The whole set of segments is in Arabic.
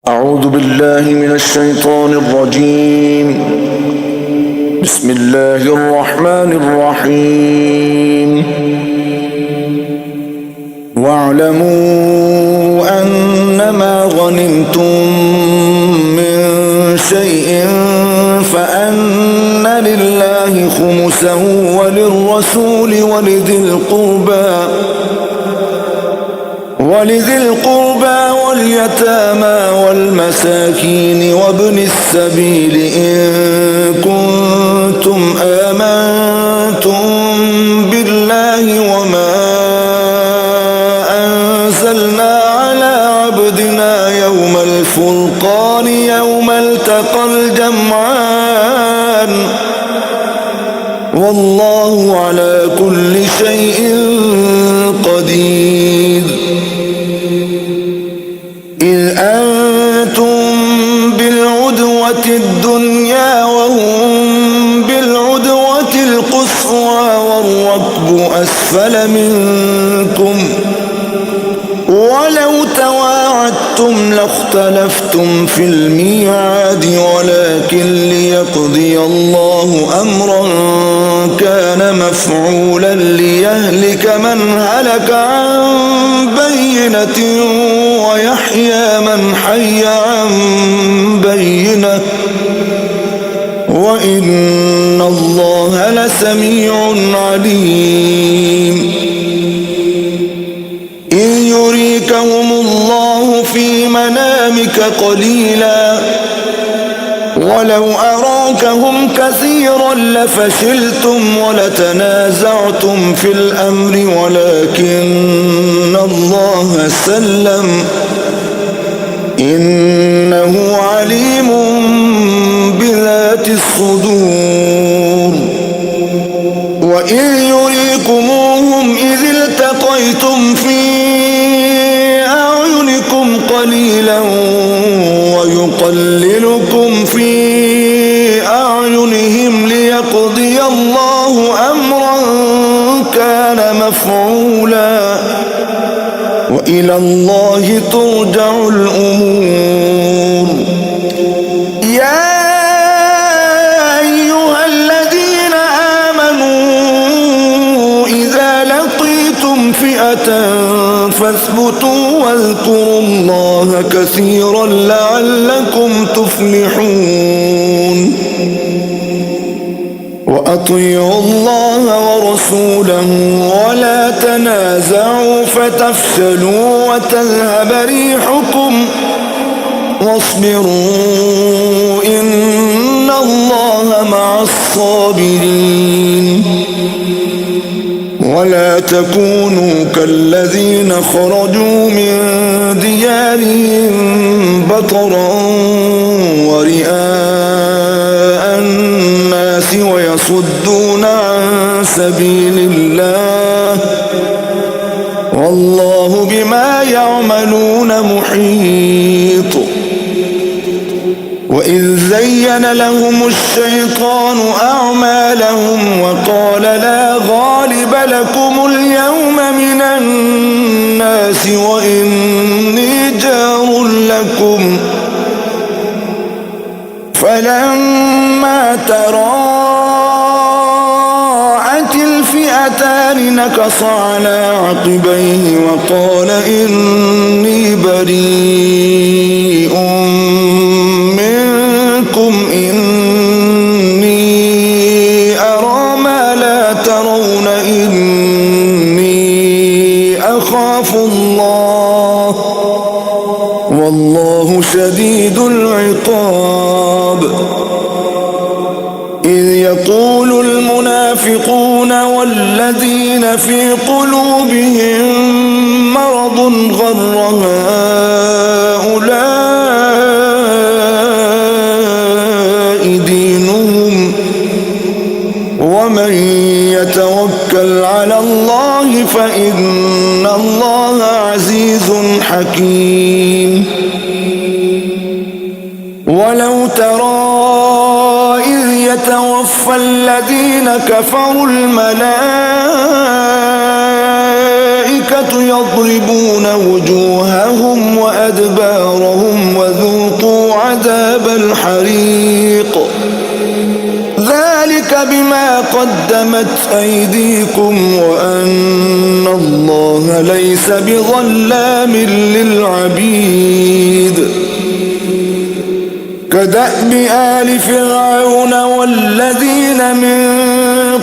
أعوذ بالله من الشيطان الرجيم. بسم الله الرحمن الرحيم. واعلموا أنما غنمتم من شيء فأن لله خمسه وللرسول ولذي القربى واليتامى والمساكين وابن السبيل إن كنتم آمنتم بالله وما أنزلنا على عبدنا يوم الفرقان يوم التقى الجمعان والله على كل شيء قدير. إذ أنتم بالعدوة الدنيا وهم بالعدوة القصوى والركب أسفل منكم ولو تواعدتم لاختلفتم في الميعاد ولكن ليقضي الله أمرا كان مفعولا ليهلك من هلك عن بينة ويحيى من حي عن بينة وإن الله لسميع عليم. إذ يريكهم الله في منامك قليلا ولو أراكهم كثيرا لفشلتم ولتنازعتم في الأمر ولكن الله سلم إنه عليم بذات الصدور. وإذ يريكموهم إذ التقيتم في أعينكم قليلا ويقللكم في أعينهم ليقضي الله أمرا كان مفعولا وإلى الله ترجع الأمور. يا أيها الذين آمنوا إذا لقيتم فئة فاثبتوا واذكروا الله كثيرا لعلكم تفلحون. وأطيعوا الله ورسوله ولا تنازعوا فتفشلوا وتذهب ريحكم واصبروا إن الله مع الصابرين. ولا تكونوا كالذين خرجوا من ديارهم بطرا ورئاء الناس ويصدون عن سبيل الله والله بما يعملون محيط. وإذ زين لهم الشيطان أعمالهم وقال لا غالب لكم اليوم من الناس وإني جار لكم فلما تراءت الفئتان نكص على عقبيه وقال إني بريء منكم إني أرى ما لا ترون إني أخاف الله والله شديد العقاب. إذ يقول المنافقون والذين في قلوبهم مرض غر هؤلاء دينهم ومن يتوكل على الله فإن الله عزيز حكيم. ولو ترى إذ يتوفى الذين كفروا الملائكة يضربون وجوههم وأدبارهم وذو الحريق ذلك بما قدمت أيديكم وأن الله ليس بظلام للعبيد كدأب آل فرعون والذين من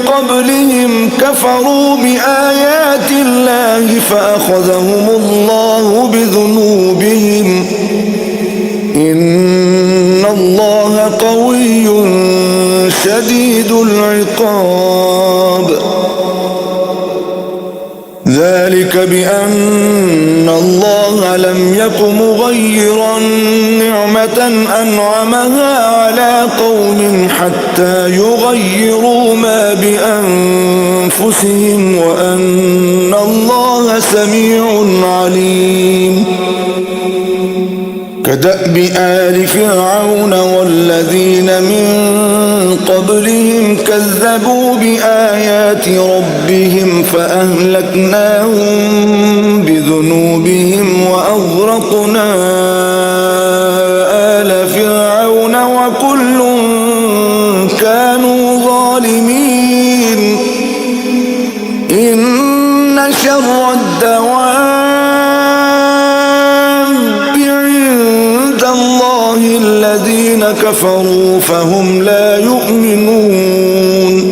قبلهم كفروا بآيات الله فأخذهم الله بذنوبهم إن الله قوي شديد العقاب ذلك بأن الله لم يك مغيرا نعمة أنعمها على قوم حتى يغيروا ما بأنفسهم وأن الله سميع عليم كدأب آل فرعون والذين من قبلهم كذبوا بآيات ربهم فأهلكناهم بذنوبهم وأغرقنا آل فرعون وكل كانوا ظالمين إن شر الذين كفروا فهم لا يؤمنون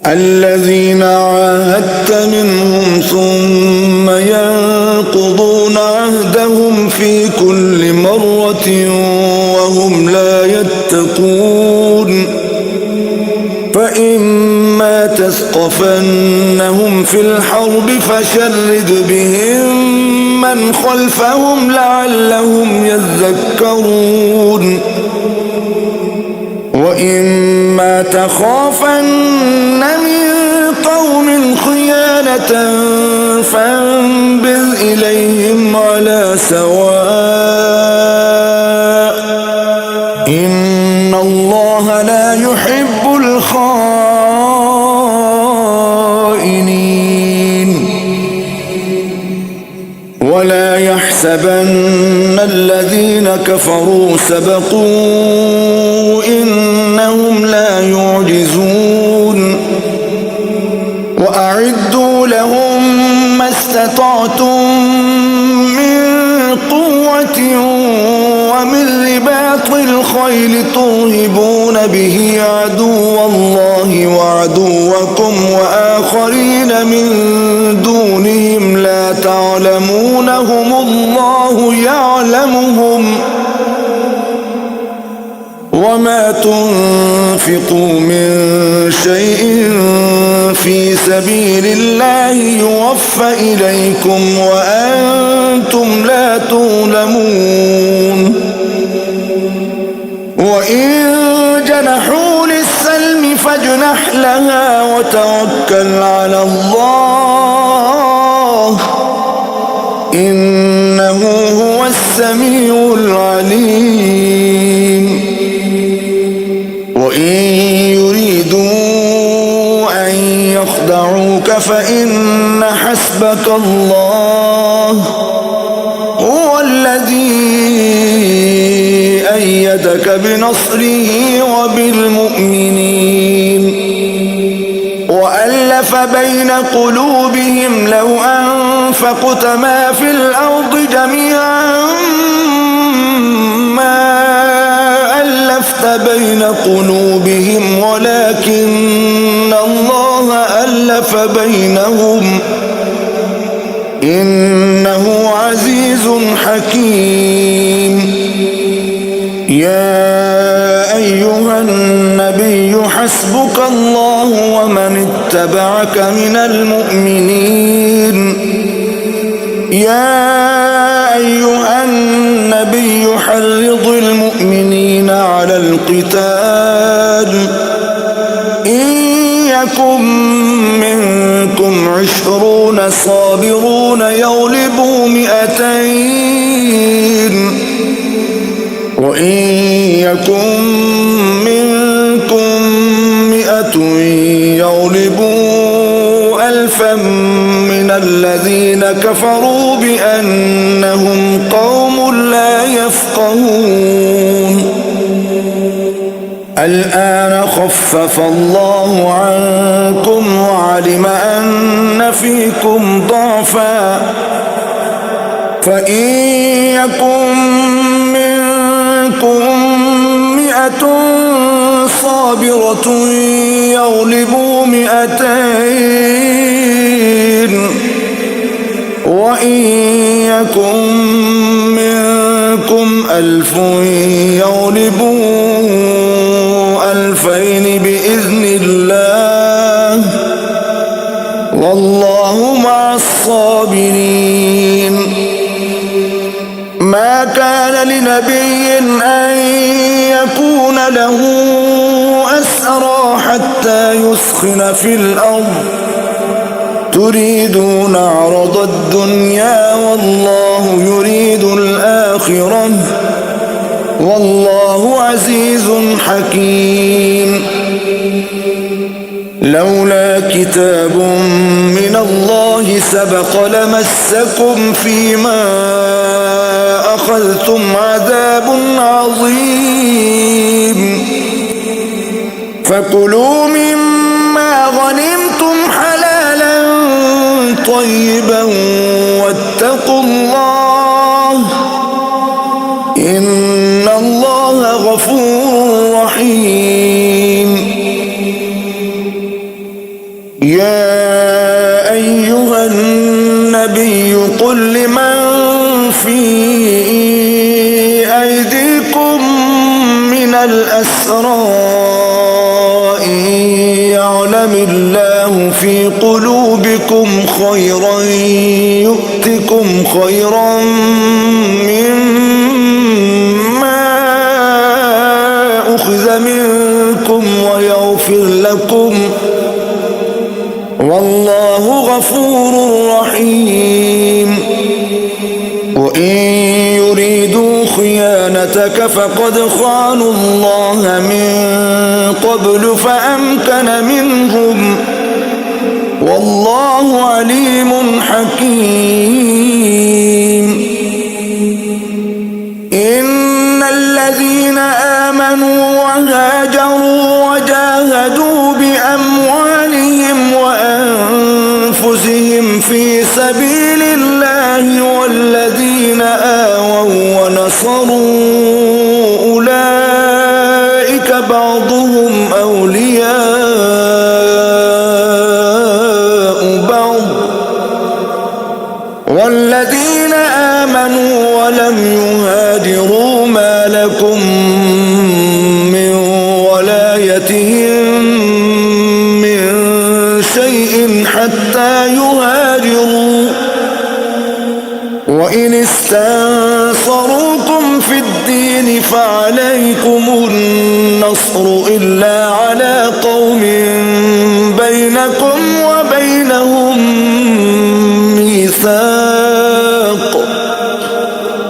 الذين عاهدت منهم ثم ينقضون عهدهم في كل مرة وهم لا يتقون فإما تثقفنهم في الحرب فشرد بهم من خلفهم لعلهم يذكرون وإما تخافن من قوم خيانة فانبذ إليهم على سواء إن الله لا يحب الخائنين ولا يحسبن الذين كفروا سبقوا إنهم لا يعجزون وأعدوا لهم ما استطعتم من قوة ومن رباط الخيل ترهبون به عدو الله وعدوكم وآخرين من دونهم لا تعلمونهم الله يعلمهم وما تنفقوا من شيء في سبيل الله يوفى إليكم وأنتم لا تظلمون وإن جنحوا للسلم فاجنح لها وتوكل على الله إنه هو السميع العليم وإن يريدوا أن يخدعوك فإن حسبك الله هو الذي أيدك بنصره وبالمؤمنين وألف بين قلوبهم لو أنفقت ما في الأرض جميعا ما ألفت بين قلوبهم ولكن الله ألف بينهم إنه عزيز حكيم يا أيها النبي حسبك الله ومن اتبعك من المؤمنين يا أيها النبي حرض المؤمنين على القتال إن يكن منكم 20 صابرون يغلبوا 200 وإن يكن منكم 100 يغلبوا 1000 من الذين كفروا بأنهم قوم لا يفقهون الآن خفف الله عنكم وعلم أن فيكم ضعفا فإن يكن منكم 100 صابرة يغلبوا 200 وإن يكن منكم 1000 يغلبوا 2000 بإذن الله والله مع الصابرين. ما كان لنبي أن يكون له أسرى حتى يثخن في الأرض تريدون عرض الدنيا والله يريد الآخرة والله عزيز حكيم. لولا كتاب من الله سبق لمسكم فيما أخذتم عذاب عظيم فكلوا مما غنمتم حلالا طيبا واتقوا الله إن الله غفور رحيم. يا أيها النبي قل لمن في أيديكم من الأسرى إن يعلم الله في قلوبكم خيرا يؤتكم خيرا مما أخذ منكم ويغفر لكم والله غفور رحيم. وإن يريدوا خيانتك فقد خانوا الله من قبل فأمكن منهم والله عليم حكيم. إن الذين آمنوا وهاجروا وجاهدوا بأموالهم وأنفسهم في سبيل الله والذين آووا ونصروا أولئك بعضهم أولياء بعض والذين آمنوا ولم يهاجروا ما لكم من ولايتهم من شيء حتى يهاجروا وإن استنصروكم في الدين فعليكم النصر إلا على قوم بينكم وبينهم ميثاق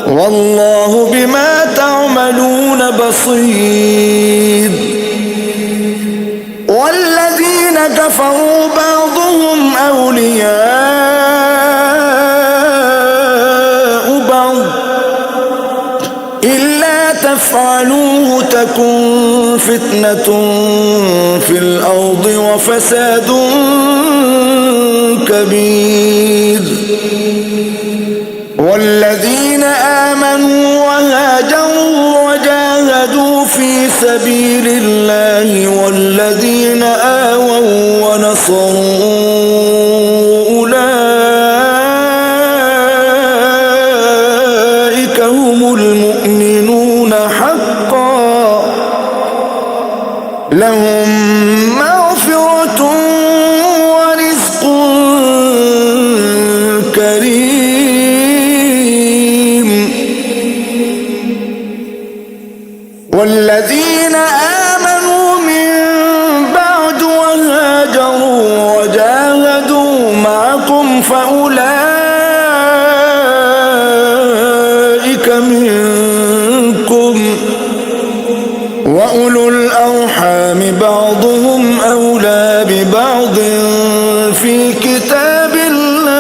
والله بما تعملون بصير. والذين كفروا بعضهم أولياء بعض إلا تفعلوه تكن فتنة في الأرض وفساد كبير. والذين آمنوا وهاجروا وجاهدوا في سبيل الله والذين آووا ونصروا أولئك هم المؤمنون حقا لهم مغفرة ورزق كريم. والذين آمنوا من بعد وهاجروا وجاهدوا معكم فأولئك منكم وأولو الأرحام بعضهم أولى ببعض في كتاب الله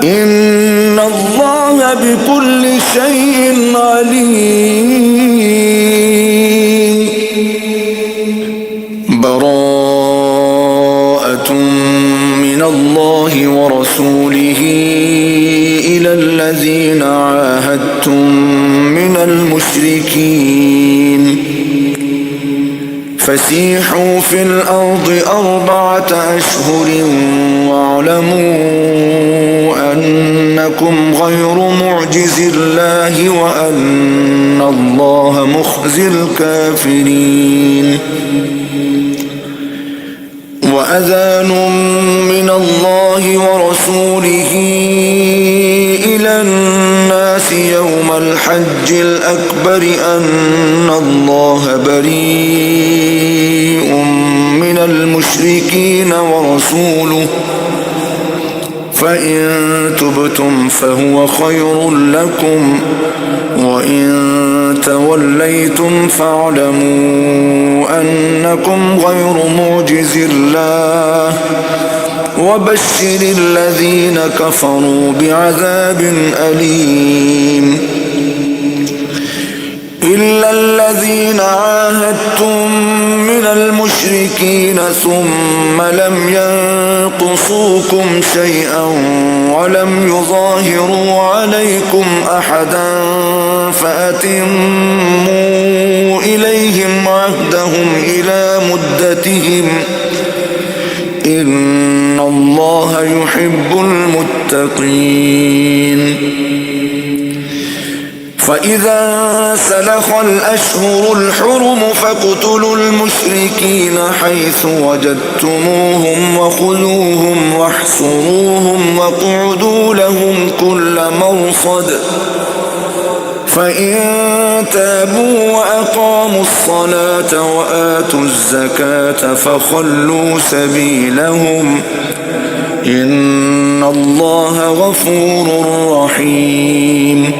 إن الله بكل شيء عليم. براءة من الله ورسوله إلى الذين عاهدتم من المشركين فسيحوا في الأرض 4 أشهر واعلموا أنكم غير معجز الله وأن الله مخزي الكافرين. وأذان من الله ورسوله إلى الناس يوم الحج الأكبر أن الله بريء من المشركين ورسوله فإن تبتم فهو خير لكم وإن توليتم فاعلموا أنكم غير معجز الله وبشر الذين كفروا بعذاب أليم. إلا الذين عاهدتم من المشركين ثم لم ينقصوكم شيئا ولم يظاهروا عليكم أحدا فأتموا إليهم عهدهم إلى مدتهم إن الله يحب المتقين. فإذا سلخ الأشهر الحرم فاقتلوا المشركين حيث وجدتموهم وخذوهم واحصروهم واقعدوا لهم كل مرصد فإن تابوا وأقاموا الصلاة وآتوا الزكاة فخلوا سبيلهم إن الله غفور رحيم.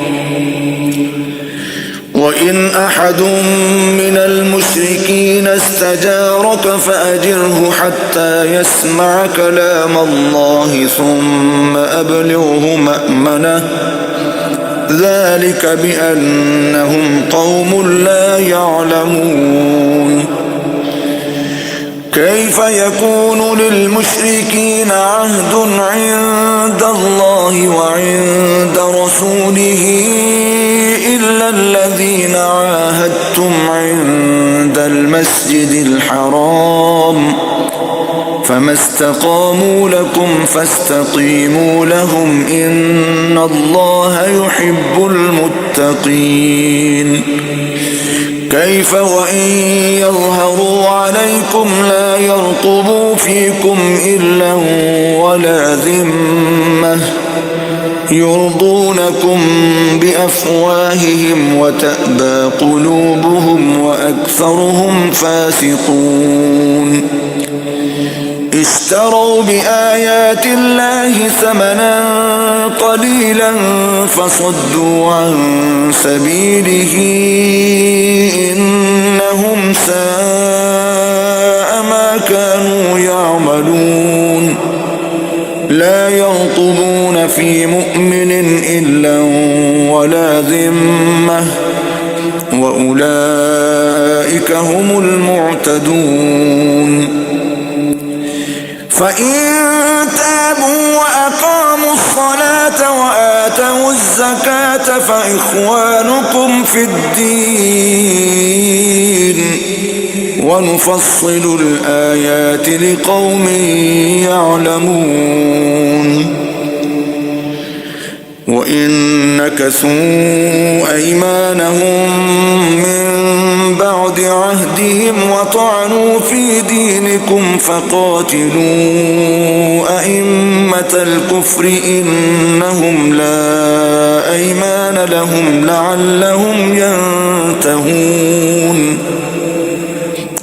وإن أحد من المشركين استجارك فأجره حتى يسمع كلام الله ثم أبلغه مأمنه ذلك بأنهم قوم لا يعلمون. كيف يكون للمشركين عهد عند الله وعند رسوله إلا الذين عاهدتم عند المسجد الحرام فما استقاموا لكم فاستقيموا لهم إن الله يحب المتقين. كيف وإن يظهروا عليكم لا يرقبوا فيكم إلا ولا ذمة يرضونكم بأفواههم وتأبى قلوبهم وأكثرهم فاسقون. اشتروا بآيات الله ثمنا قليلا فصدوا عن سبيله إنهم ساء ما كانوا يعملون. لا يرقبون في مؤمن إلا ولا ذمة وأولئك هم المعتدون. فإن تابوا وأقاموا الصلاة وآتوا الزكاة فإخوانكم في الدين ونفصل الآيات لقوم يعلمون. وإن نكثوا أيمانهم من بعد عهدهم وطعنوا في دينكم فقاتلوا أئمة الكفر إنهم لا أيمان لهم لعلهم ينتهون.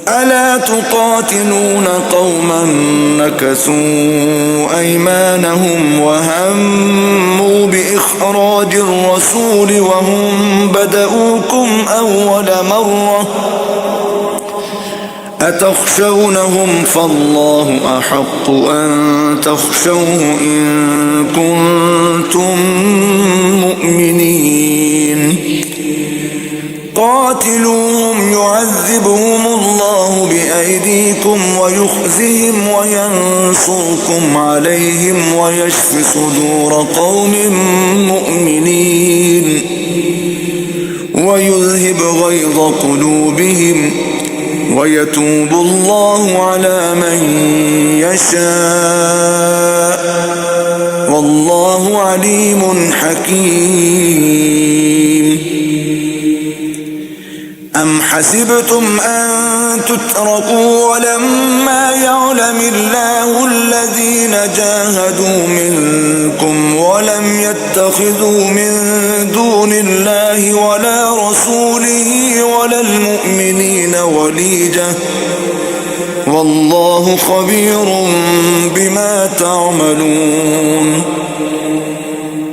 ألا تقاتلون قوما نكثوا أيمانهم وهموا بإخراج الرسول وهم بدؤوكم أول مرة أتخشونهم فالله أحق أن تخشوه إن كنتم مؤمنين. ويشف صدور قوم مؤمنين ويذهب غيظ قلوبهم ويتوب الله على من يشاء والله عليم حكيم. أم حسبتم أن تتركوا ولما يعلم الله الذين جاهدوا منكم ولم يتخذوا من دون الله ولا رسوله ولا المؤمنين وليجة والله خبير بما تعملون.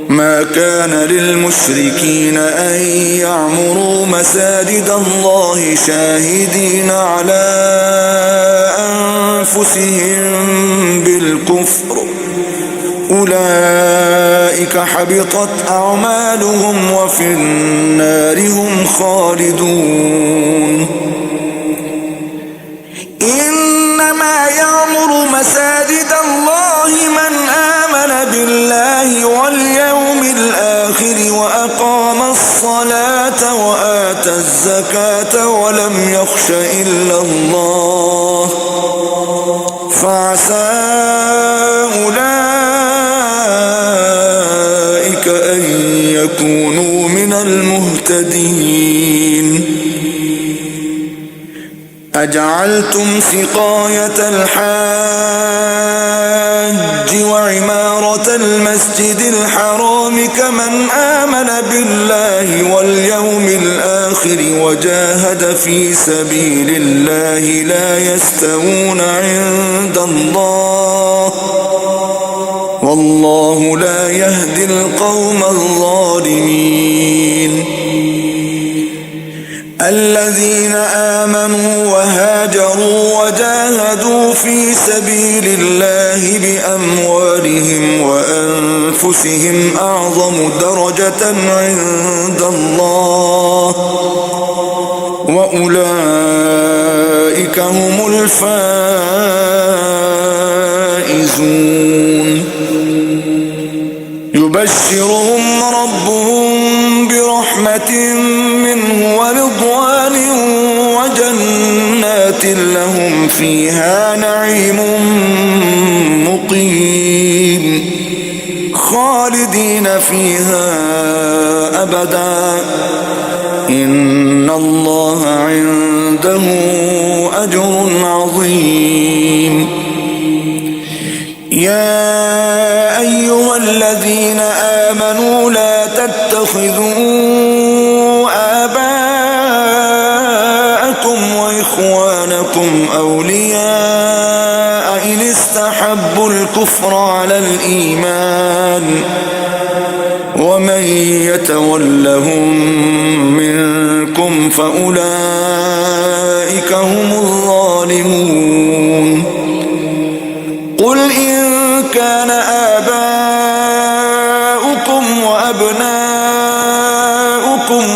ما كان للمشركين أن يعمروا مساجد الله شاهدين على أنفسهم بالكفر أولئك حبطت أعمالهم وفي النار هم خالدون. إنما يعمر مساجد الله من آمن بالله واليوم الآخر وأقام الصلاة وآتى الزكاة ولم يخش إلا الله فعسى أولئك أن يكونوا من المهتدين. أجعلتم سقاية الحاج وعمارة المسجد الحرام كمن آمن بالله واليوم الآخر وجاهد في سبيل الله لا يستوون عند الله والله لا يهدي القوم الظالمين. الذين آمنوا وهاجروا وجاهدوا في سبيل الله بأموالهم وأنفسهم أعظم درجة عند الله وأولئك هم الفائزون. يبشرهم ربهم برحمة منه ورضوان وجنات لهم فيها نعيم مقيم خالدين فيها أبدا إن الله عنده أجر عظيم. يا أيها الذين آمنوا لا تتخذوا آباءكم وإخوانكم أولياء إن استحبوا الكفر على الإيمان ومن يتولهم منكم فأولئك هم الظالمون. قل إن كان آباؤكم وأبناؤكم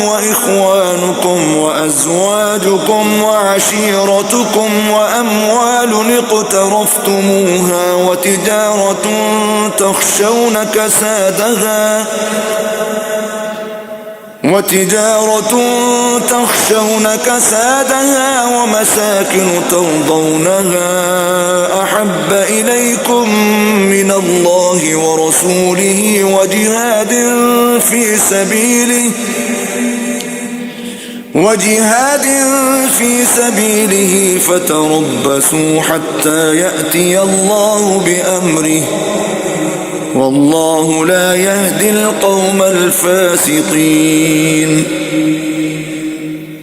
وإخوانكم وأزواجكم وعشيرتكم وأموال اقترفتموها وتجارة تخشون كسادها ومساكن ترضونها أحب إليكم من الله ورسوله وجهاد في سبيله فتربصوا حتى يأتي الله بأمره والله لا يهدي القوم الفاسقين.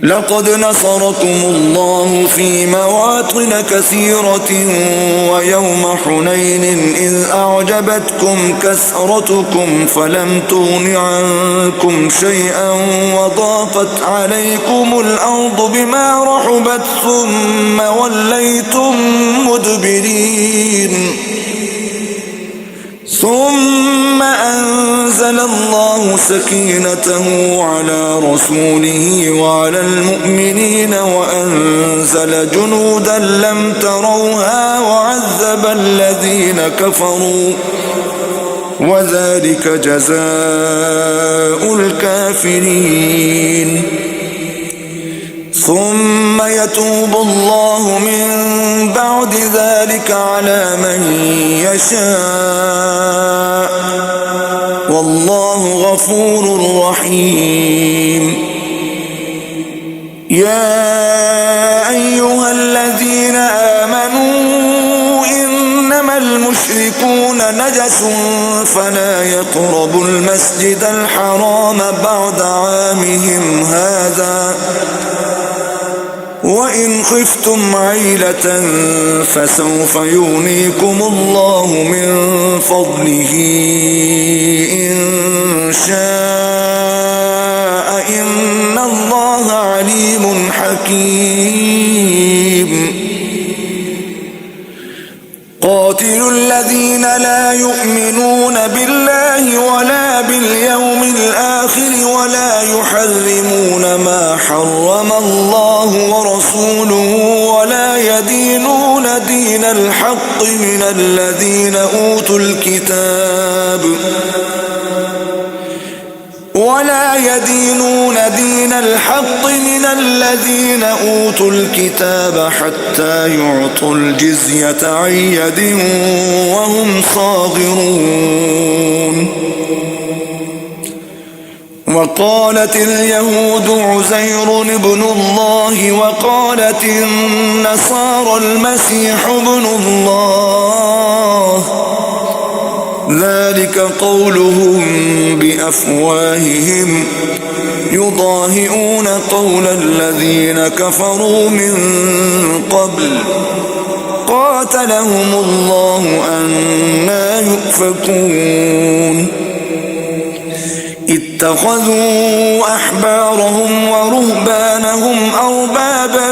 لقد نصركم الله في مواطن كثيرة ويوم حنين إذ أعجبتكم كثرتكم فلم تغن عنكم شيئا وضاقت عليكم الأرض بما رحبت ثم وليتم مدبرين. ثم أنزل الله سكينته على رسوله وعلى المؤمنين وأنزل جنودا لم تروها وعذب الذين كفروا وذلك جزاء الكافرين. ثم يتوب الله من بعد ذلك على من يشاء والله غفور رحيم. يا أيها الذين آمنوا إنما المشركون نجس فلا يقربوا المسجد الحرام بعد عامهم هذا وإن خفتم عيلة فسوف يغنيكم الله من فضله إن شاء إن الله عليم حكيم. قاتلوا الذين لا يؤمنون بالله ولا باليوم الآخر ولا يحرمون ما حرم الله ورسوله ولا يدينون دين الحق من الذين أوتوا الكتاب حتى يعطوا الجزية عن يد وهم صاغرون. وقالت اليهود عزير ابن الله وقالت النصارى المسيح ابن الله ذلك قولهم بأفواههم يضاهئون قول الذين كفروا من قبل قاتلهم الله أنى يؤفكون. اتخذوا أحبارهم ورهبانهم أربابا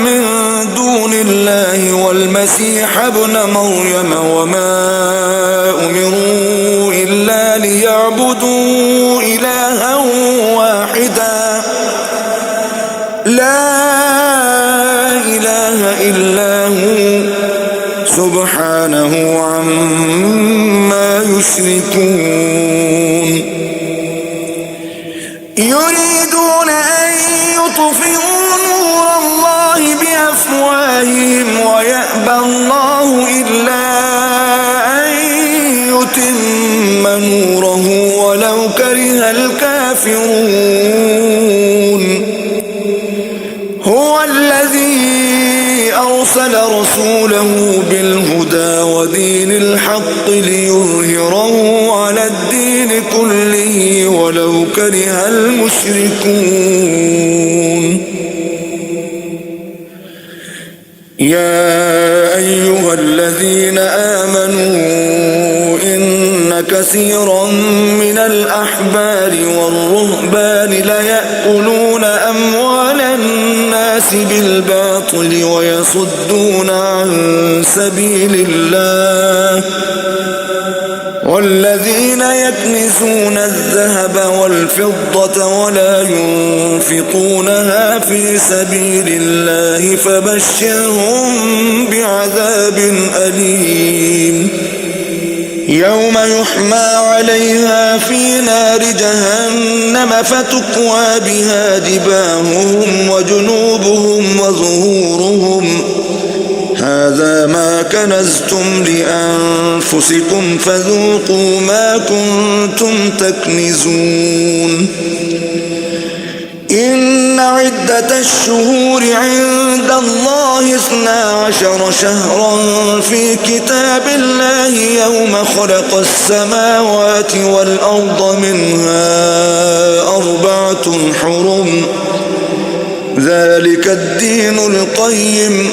من دون الله والمسيح ابن مريم وما أمروا إلا ليعبدوا إلها واحدا لا إله إلا هو سبحانه عما يشركون. يريدون أن يطفئوا نور الله بأفواههم ويأبى الله إلا أن يتم نوره ولو كره الكافرون. هو الذي أرسل رسوله بالهدى ودين الحق ليظهره على الدين كله ولو كره المشركون. يا أيها الذين آمنوا إن كثيرا من الأحبار والرهبان ليأكلون أموال الناس بالباطل ويصدون عن سبيل الله والذين يكنزون الذهب والفضة ولا ينفقونها في سبيل الله فبشرهم بعذاب أليم. يوم يحمى عليها في نار جهنم فتكوى بها جباههم وجنوبهم وظهورهم هذا ما كنزتم لأنفسكم فذوقوا ما كنتم تكنزون. إن عدة الشهور عند الله 12 شهرا في كتاب الله يوم خلق السماوات والأرض منها 4 حرم ذلك الدين القيم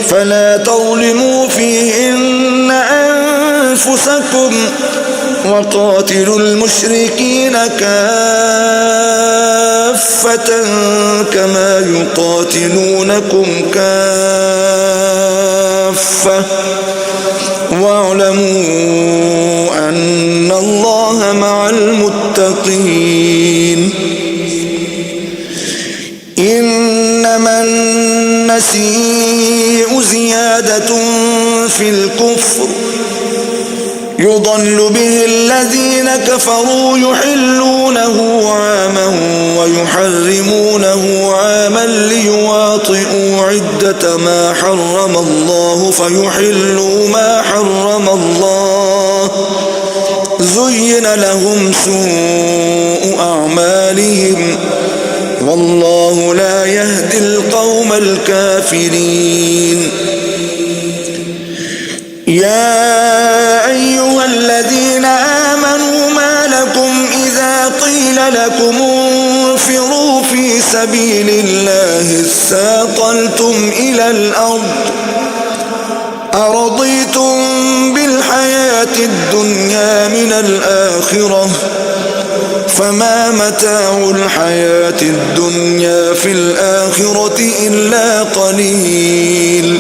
فلا تظلموا فيهن أنفسكم وقاتلوا المشركين كافة كما يقاتلونكم كافة واعلموا أن الله مع المتقين. إنما النسيء زيادة في الكفر يضل به الذين كفروا يحلونه عاما ويحرمونه عاما ليواطئوا عدة ما حرم الله فيحلوا ما حرم الله زين لهم سوء أعمالهم والله لا يهدي القوم الكافرين. يا أيها الذين آمنوا ما لكم إذا قيل لكم انفروا في سبيل الله اثاقلتم إلى الأرض أرضيتم بالحياة الدنيا من الآخرة فما متاع الحياة الدنيا في الآخرة إلا قليل.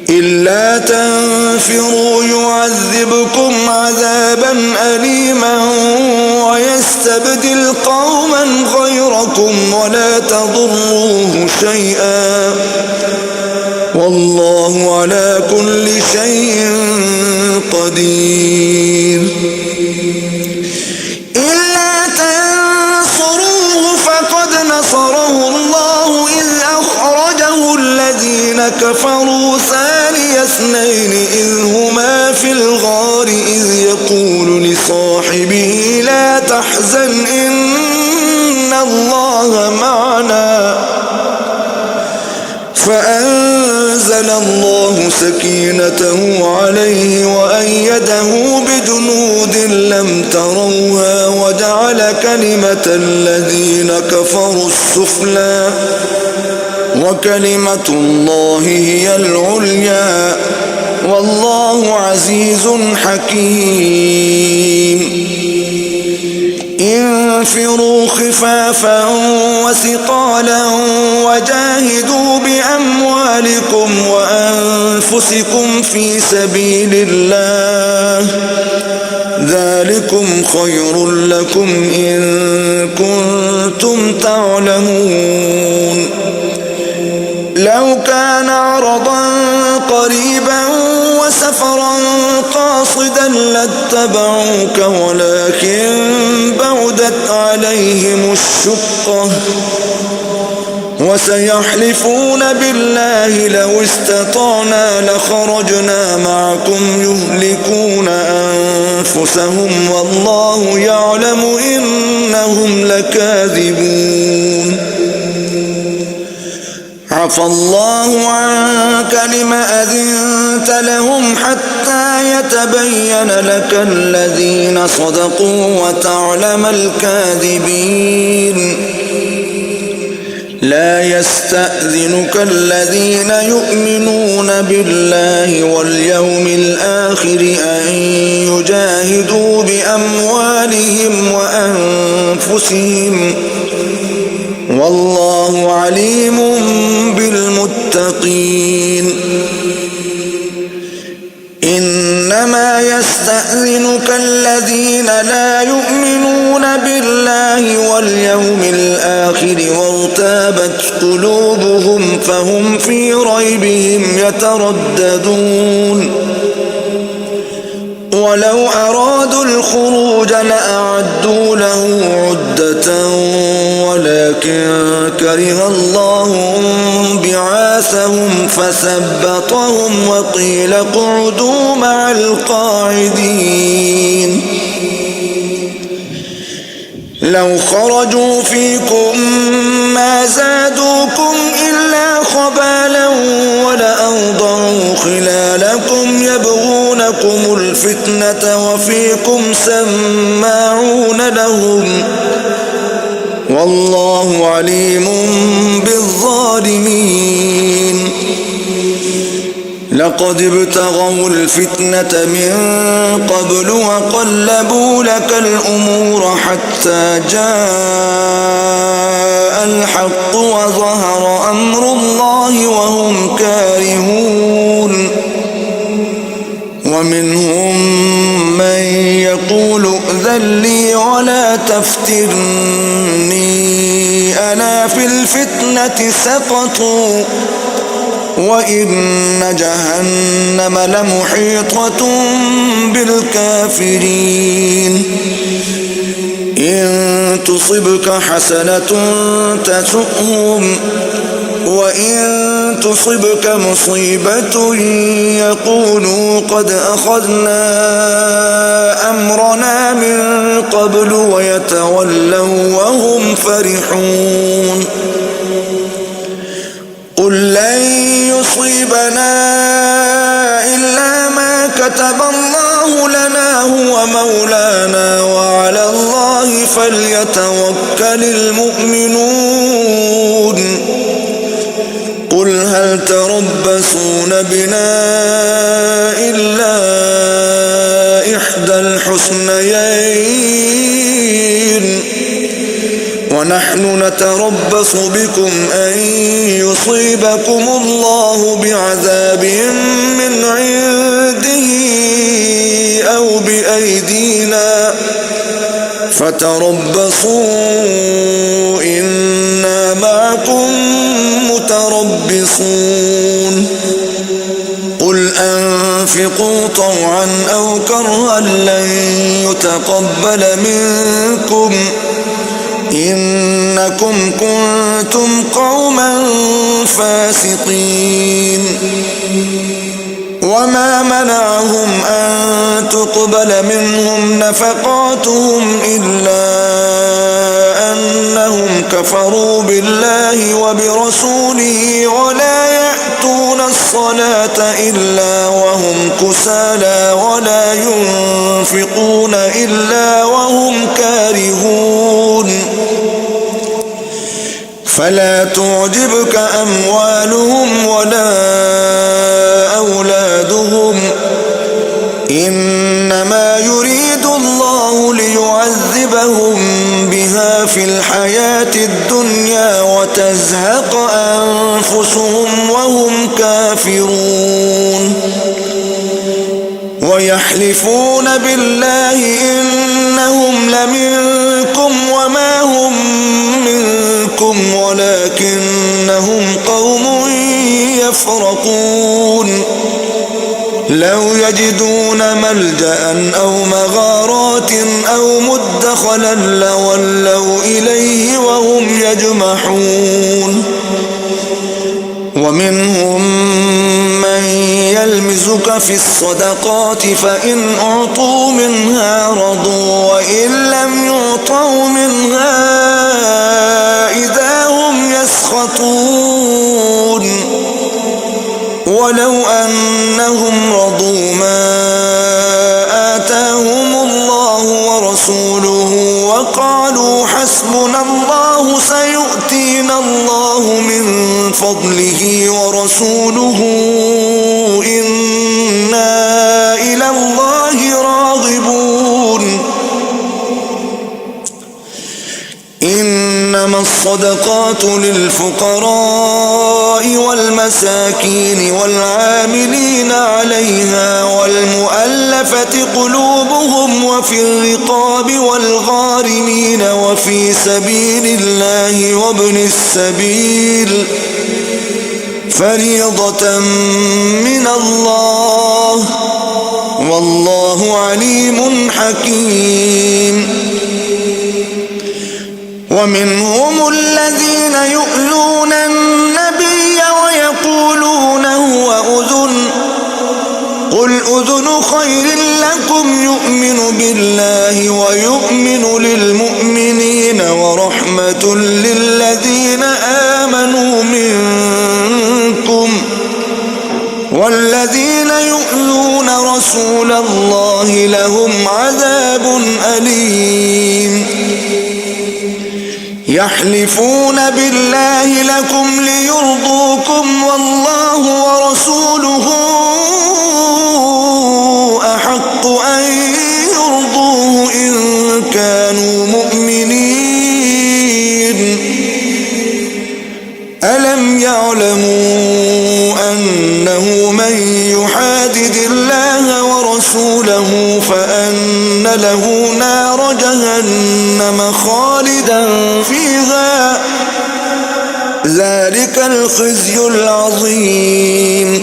إلا تنفروا يعذبكم عذابا أليما ويستبدل قوما غيركم ولا تضروه شيئا والله على كل شيء قدير. إلا تنصروه فقد نصره الله إذ أخرجه الذين كفروا ثاني اثنين إذ هما في الغار إذ يقول لصاحبه لا تحزن إن الله معنا فأنزل الله سكينته عليه وأيده بجنود لم تروها وجعل كلمة الذين كفروا السفلى وكلمة الله هي العليا والله عزيز حكيم. انفروا خفافا وثقالا وجاهدوا بأموالكم وأنفسكم في سبيل الله ذلكم خير لكم إن كنتم تعلمون. لو كان عرضا قريبا وسفرا قاصدا لاتبعوك ولكن بعدت عليهم الشقة وسيحلفون بالله لو استطعنا لخرجنا معكم يهلكون أنفسهم والله يعلم إنهم لكاذبون. عفى الله عنك لم أذنت لهم حتى يتبين لك الذين صدقوا وتعلم الكاذبين. لا يستأذنك الذين يؤمنون بالله واليوم الآخر أن يجاهدوا بأموالهم وأنفسهم والله عليم بالمتقين. إنما يستأذنك الذين لا يؤمنون بالله واليوم الآخر وارتابت قلوبهم فهم في ريبهم يترددون. ولو أرادوا الخروج لأعدوا له عدة ولكن كره الله بعاثهم فثبطهم وقيل اقعدوا مع القاعدين. لو خرجوا فيكم ما زادوكم إلا خبالا ولأوضعوا خلالكم يبغونكم الفتنة وفيكم سماعون لهم والله عليم بالظالمين. لقد ابتغوا الفتنة من قبل وقلبوا لك الأمور حتى جاء الحق وظهر أمر الله وهم كارهون. ومنهم من يقول ائذن لي ولا تفتني ألا في الفتنة سقطوا وإن جهنم لمحيطة بالكافرين إن تصبك حسنة تسؤهم وإن تصبك مصيبة يقولوا قد أخذنا أمرنا من قبل ويتولوا وهم فرحون قل لن يصيبنا إلا ما كتب الله لنا هو مولانا وعلى الله فليتوكل المؤمنون قل هل تربصون بنا إلا إحدى الحسنيين ونحن نتربص بكم أن يصيبكم الله بعذاب من عنده أو بأيدينا فتربصوا إنا معكم متربصون قل أنفقوا طوعا أو كرها لن يتقبل منكم إنكم كنتم قوما فاسقين وما منعهم أن تقبل منهم نفقاتهم إلا أنهم كفروا بالله وبرسوله ولا يأتون الصلاة إلا وهم كسالى ولا ينفقون إلا وهم كارهون فلا تعجبك أموالهم ولا أولادهم إنما يريد الله ليعذبهم بها في الحياة الدنيا وتزهق أنفسهم وهم كافرون ويحلفون بالله إنهم لمنكم وما هم منكم ولكنهم قوم يفرقون لو يجدون ملجأ أو مغارات أو مدخلا لولوا إليه وهم يجمحون ومنهم من يلمزك في الصدقات فإن أعطوا منها رضوا وإن لم يعطوا منها إذا هم يسخطون ولو أنهم رضوا ما آتاهم الله ورسوله وقالوا حسبنا الله سيؤتينا الله من فضله ورسوله إنا إلى الله راغبون إنما الصدقات للفقراء والمساكين والعاملين عليها والمؤلفة قلوبهم وفي الرقاب والغارمين وفي سبيل الله وابن السبيل فريضة من الله والله عليم حكيم ومنهم الذين يؤذون النبي ويقولون هو أذن قل أذن خير لكم يؤمن بالله ويؤمن للمؤمنين ورحمة للذين آمنوا منكم والذين يؤذون رسول الله لهم عذاب أليم يحلفون بالله لكم ليرضوكم والله ورسوله أحق أن يرضوه إن كانوا مؤمنين ألم يعلموا أنه من يحادد الله ورسوله فأن له نار جهنم خالدا فيها ذلك الخزي العظيم.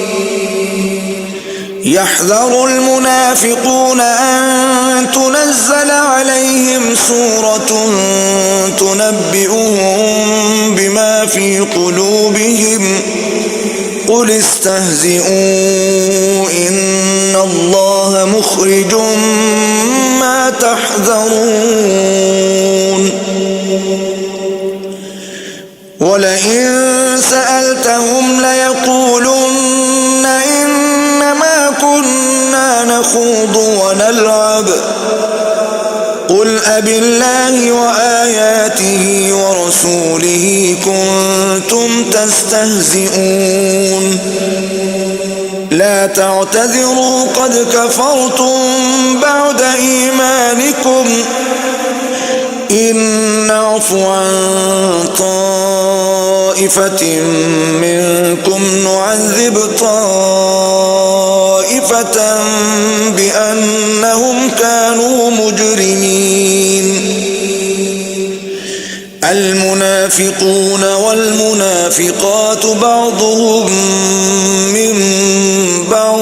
يحذر المنافقون أن تنزل عليهم سورة تنبئهم بما في قلوبهم قل استهزئوا إن الله مخرج ما تحذرون. ولئن سألتهم ليقولن إنما كنا نخوض ونلعب قل أبالله وآياته ورسوله كنتم تستهزئون لا تعتذروا قد كفرتم بعد إيمانكم إن نعف عن طائفة منكم نعذب طائفة بأنهم كانوا مجرمين. المنافقون والمنافقات بعضهم من بعض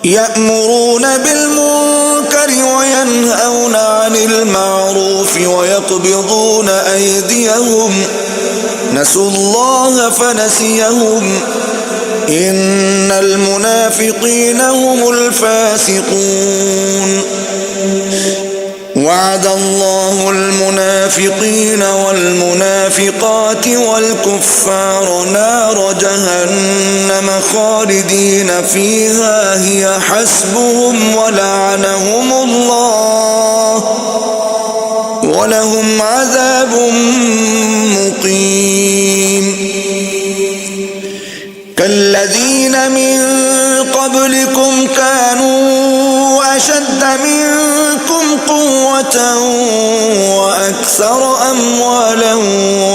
يأمرون بالمنكر وينهون عن المعروف ويقبضون أيديهم نسوا الله فنسيهم إن المنافقين هم الفاسقون. وعد الله المنافقين والمنافقات والكفار نار جهنم خالدين فيها هي حسبهم ولعنهم الله ولهم عذاب مقيم. كالذين من قبلكم كانوا أشد منكم قوة وأكثر أموالا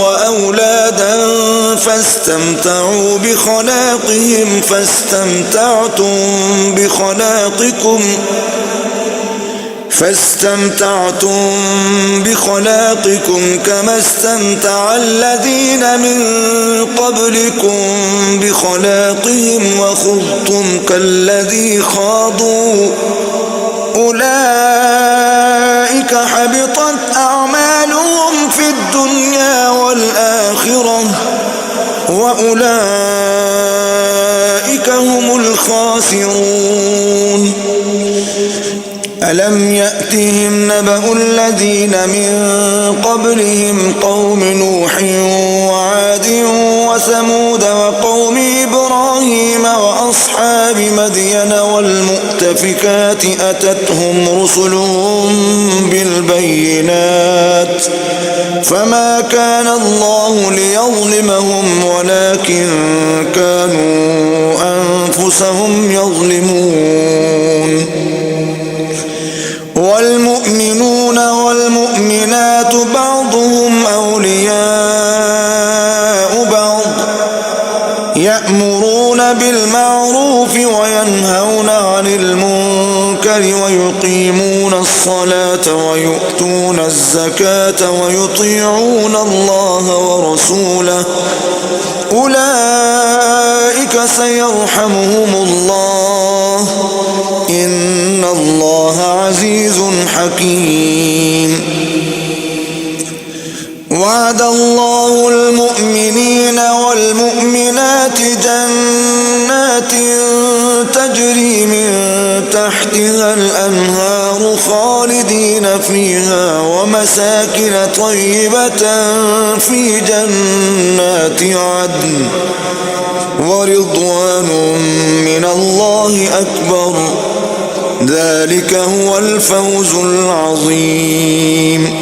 وأولادا فاستمتعتم بخلاقكم كما استمتع الذين من قبلكم بخلاقهم وخضتم كالذي خاضوا أولئك حبطت أعمالهم في الدنيا والآخرة وأولئك هم الخاسرون. ألم يأتهم نبأ الذين من قبلهم قوم نوح وعاد وثمود وقوم إبراهيم وأصحاب مدين والمؤتفكات أتتهم رسلهم بالبينات فما كان الله ليظلمهم ولكن كانوا أنفسهم يظلمون. والمؤمنون والمؤمنات بعضهم أولياء بعض يأمرون بالمعروف وينهون عن المنكر ويقيمون الصلاة ويؤتون الزكاة ويطيعون الله ورسوله أولئك سيرحمهم الله إن الله عزيز حكيم. وعد الله المؤمنين والمؤمنات جنات تجري من تحتها الأنهار خالدين فيها ومساكن طيبة في جنات عدن ورضوان من الله أكبر ذلك هو الفوز العظيم.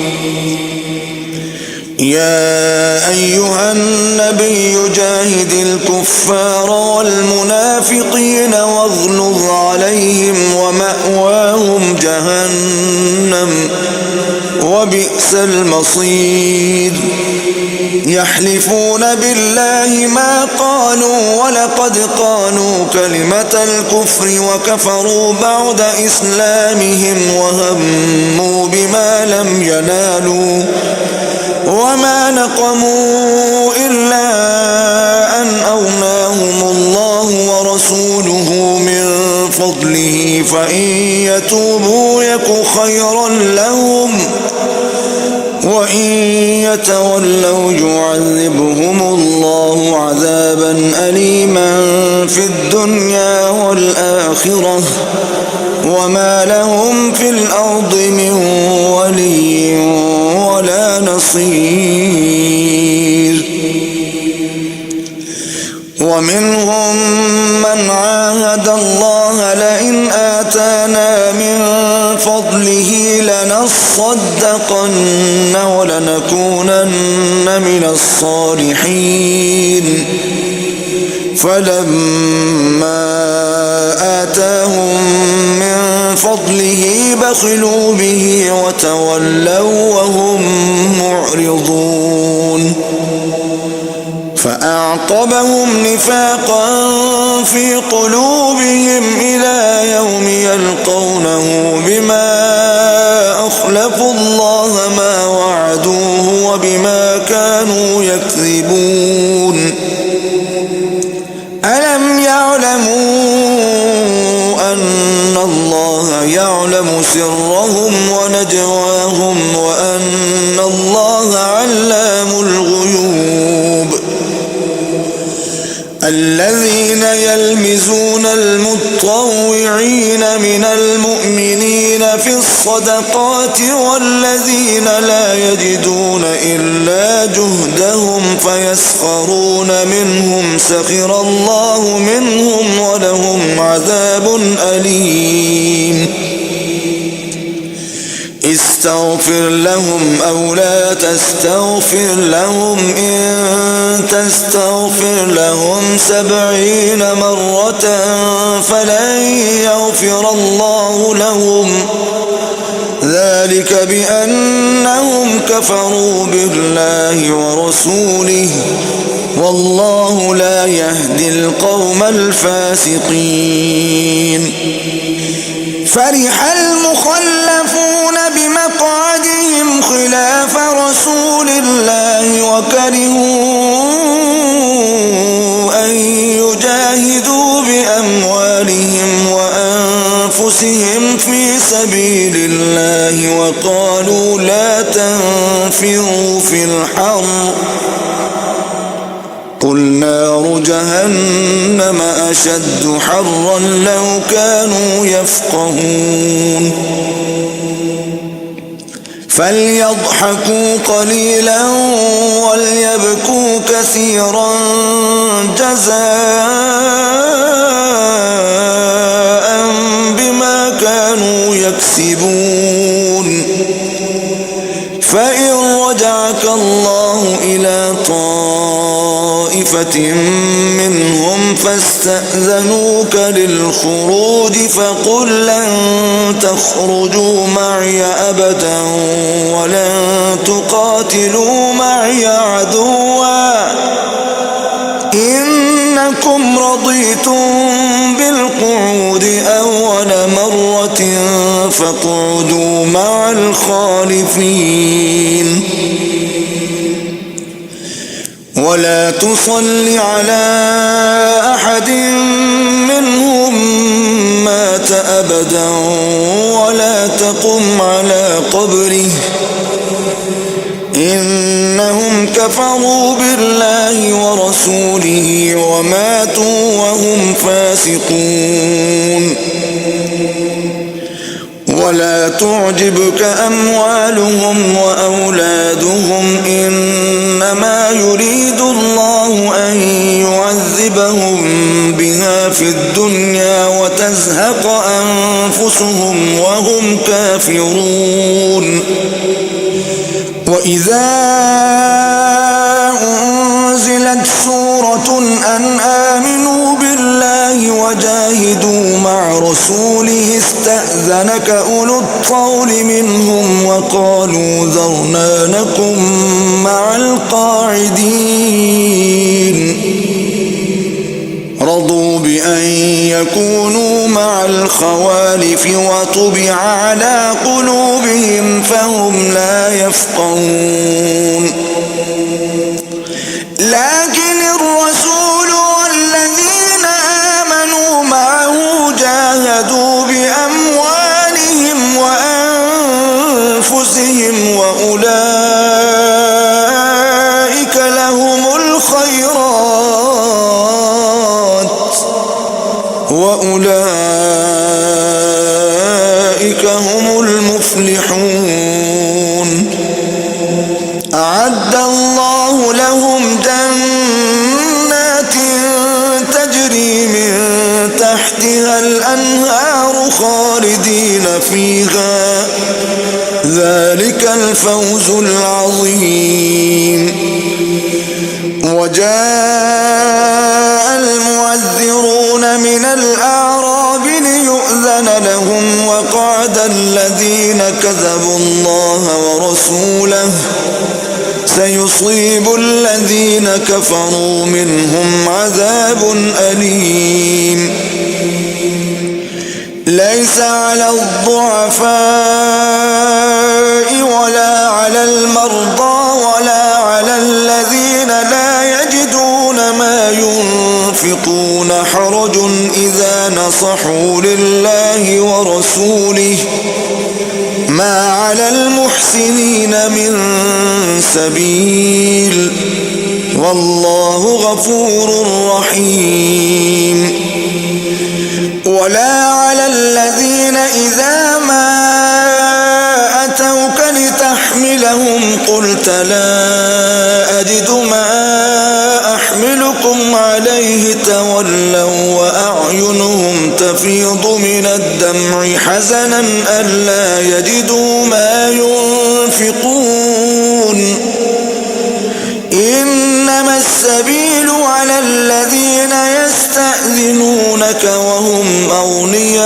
يا أيها النبي جاهد الكفار والمنافقين واغلظ عليهم ومأواهم جهنم وبئس المصير. يحلفون بالله ما قالوا ولقد قالوا كلمة الكفر وكفروا بعد إسلامهم وهموا بما لم ينالوا وما نقموا إلا أن أغناهم الله ورسوله من فضله فإن يتوبوا يك خيرا لهم وإن يتولوا يعذبهم الله عذابا أليما في الدنيا والآخرة وما لهم في الأرض من ولي ولا نصير. ومنهم من عاهد الله لئن آتانا من فضله لنصدقن ولنكونن من الصالحين فلما آتاهم من فضله بخلوا به وتولوا وهم معرضون فأعقبهم نفاقا في قلوبهم إلى يوم يلقونه بما أخلفوا الله ما وعدوه وبما كانوا يكذبون. ألم يعلموا أن الله يعلم سرهم ونجواهم وأن الله علام الغيوب. الذين يلمزون المتطوعين من المؤمنين في الصدقات والذين لا يجدون إلا جهدهم فيسخرون منهم سخر الله منهم ولهم عذاب أليم. استغفر لهم أو لا تستغفر لهم إن تستغفر لهم 70 مرة فلن يغفر الله لهم ذلك بأنهم كفروا بالله ورسوله والله لا يهدي القوم الفاسقين. فرح المخلفون بمقعدهم خلاف رسول الله وكرهوا أن يجاهدوا بأموالهم وأنفسهم في سبيل الله وقالوا لا تنفروا في الحر قل نار جهنم أشد حرا لو كانوا يفقهون. فليضحكوا قليلا وليبكوا كثيرا جزاء بما كانوا يكسبون. فإن رجعك الله إلى طائفة منهم فاستأذنوك للخروج فقل لن تخرجوا معي أبدا ولن تقاتلوا معي عدوا إنكم رضيتم بالقعود أول مرة فاقعدوا مع الخالفين. ولا تصل على أحد منهم مات أبدا ولا تقم على قبره إنهم كفروا بالله ورسوله وماتوا وهم فاسقون. ولا تعجبك أموالهم وأولادهم إنما يريد الله أن يعذبهم بها في الدنيا وتزهق أنفسهم وهم كافرون. وإذا أنزلت سورة أن آمنوا بالله وجاهدوا مع رسوله استأذنك أولو الطول منهم وقالوا ذرنا نكن مع القاعدين رضوا بأن يكونوا مع الخوالف وطبع على قلوبهم فهم لا يفقهون لكن الرسول والذين آمنوا معه جاهدوا بأموالهم وأنفسهم وأولئك لهم الخيرات وأولئك هم المفلحون أعد الله لهم جنات تجري من تحتها الأنهار خالدين فيها ذلك الفوز العظيم وجاء المعذرون من الأعراب ليؤذن لهم وقعد الذين كذبوا الله ورسوله سيصيب الذين كفروا منهم عذاب أليم ليس على الضعفاء ولا على المرضى ولا على الذين لا يجدون ما ينفقون حرج إذا نصحوا لله ورسوله ما على المحسنين من سبيل والله غفور رحيم ولا على الذين إذا ما أتوك لتحملهم قلت لا أجد ما أحملكم عليه تولوا وأعينهم تفيض من الدمع حزنا ألا يجدوا ما ينفقون إنما السبيل على الذين يستأذنونك وهم أغنياء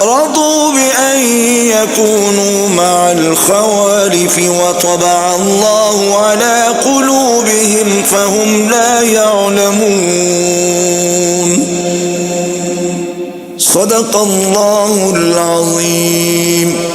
رضوا بأن يكونوا مع الخوالف وطبع الله على قلوبهم فهم لا يعلمون صدق الله العظيم.